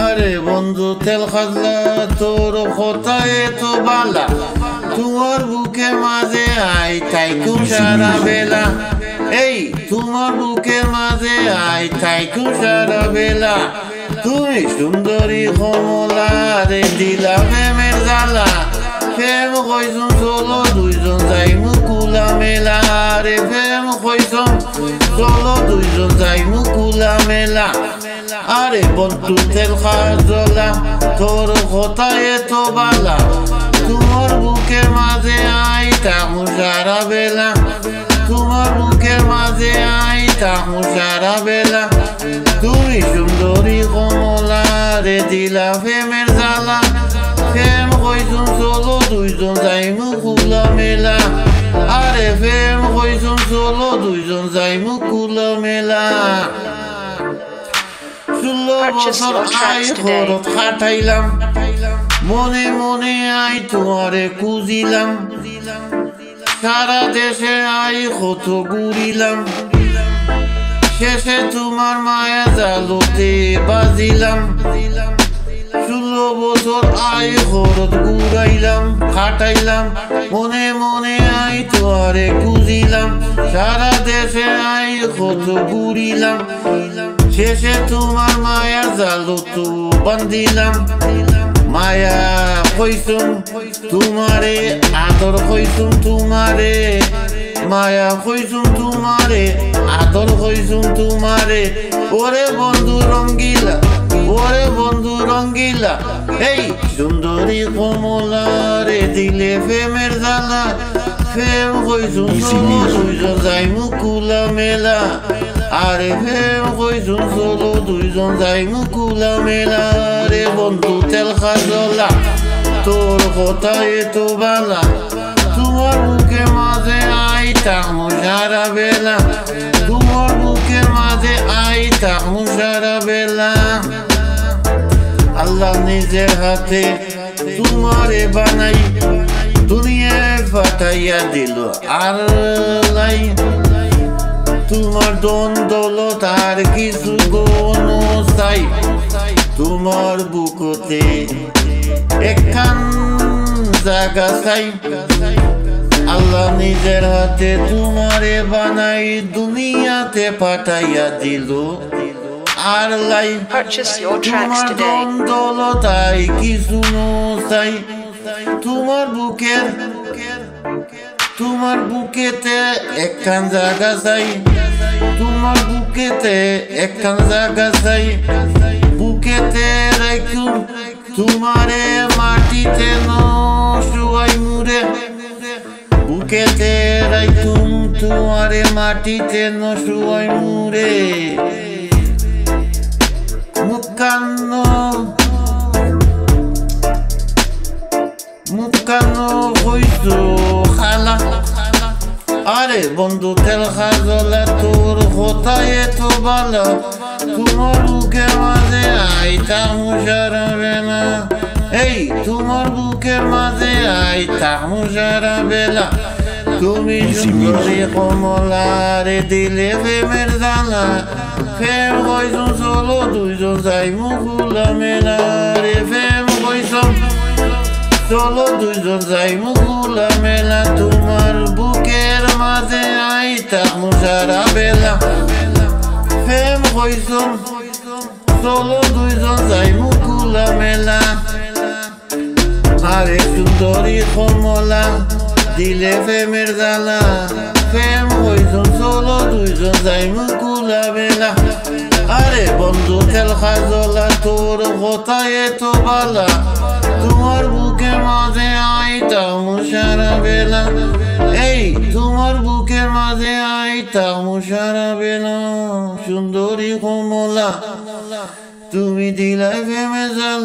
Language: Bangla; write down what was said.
আরে বন্ধু তেল খাজলা তোর কথায় তো বালা তোমার বুকের মাঝে আই থাইকু সারা বেলা এই তোমার বুকের মাঝে আই থাইকু সারা বেলা তুমি সুন্দরী কমলা রে দিলা প্রেমের জ্বালা প্রেম কইছুন চলো দুইজন যাইমু কুলা মেলা রে প্রেম কইছুন চলো দুইজন যাইমু কুলা মেলা আরে বন্ধু তেল খাজলা তোর কথায় তো বালা তোমার বুকের মাঝে আই থাকু সারা বেলা তোমার বুকের মাঝে আই থাকু সারা বেলা তুমি সুন্দরী কমলা রে দিলা প্রেমের জ্বালা প্রেম কইছুন চলো দুইজন যাইমু কুলা মেলা আরে প্রেম কইছুন চলো দুইজন যাইমু কুলা মেলা 16 বছর আই খরচ খাটাইলাম মনে মনে আই তোমারে খুঁজিলাম সারা দেশে আই কত ঘুরিলাম শেষে তোমার মায়া জালতে বাজিলাম 16 বছর আই খরচ ঘুরাইলাম খাটাইলাম মনে মনে আই তোমারে খুঁজিলাম সারা দেশে আই কত ঘুরিলাম শেষে তোমার মায়া জালত বান্ধিলাম মায়া কইসুম তোমারে আদর কইসুম তোমারে মায়া কইসুম তোমারে আদর কইসুম তোমারে ওরে বন্ধু রঙ্গিলা ওরে বন্ধু রঙ্গিলা এই সুন্দরী কমলা রে দিলে প্রেমের জ্বালা প্রেম কইসুম চলো দুইজন যাইমু কুলা মেলা আরে প্রেম কইছুন চলো দুইজন যাইমু কুলা মেলা রে বন্ধু তেল খাজলা তোর কথায় তো বালা তোমার বুকের মাঝে আই থাকু সারা বেলা তোমার বুকের মাঝে আই থাকু সারা বেলা আল্লাহ নিজের হাতে তোমারে বানাই দুনিয়ায় পাঠাইয়া দিল আর লাই তোমার দন দৌলত আর কিছু কোনো চাই তোমার বুকতে একখান জায়গা চাই আল্লাহ নিজের হাতে তোমারে বানাই দুনিয়াতে পাঠাইয়া দিল আর লাই তোমার দন দৌলত আর কিছু চাই তোমার বুকেতে একখান জায়গা চাই তোমার বুকেতে একখান জায়গা চাই বুকেতে রাখুম তোমারে মাটিতে শুয়াই মুরে বুকেতে রাখুম তোমারে মাটিতে শুয়াই মুরে মুখানো হইছো খালা আরে বন্ধু তেল খাজলা তোর কথায় তো বালা তোমার বুকের মাঝে আই থাকু সারা বেলা এই তোমার বুকের মাঝে আই থাকু সারা বেলা তুমি সুন্দরী কমলা রে দিলে প্রেমের জ্বালা প্রেম কইছুন চলো দুইজন যাইমু কুলা মেলা রে প্রেম কইছুন চলো দুইজন যাইমু কুলা মেলা তোমার বুকের মাঝে আই থাকু সারা বেলা প্রেম কইছুন চলো দুইজন যাইমু কুলা মেলা আরে সুন্দরী কমলা দিলে প্রেমের জ্বালা প্রেম কইছুন চলো দুইজন যাইমু কুলা মেলা আরে বন্ধু তেল খাজলা তোর কথায় তো বালা তোমার বুকের মাঝে আই থাকু সারা বেলা এই তোমার বুকের মাঝে আই থাকু সারা বেলা সুন্দরী কমলা তুমি দিলাই প্রেমের জ্বালা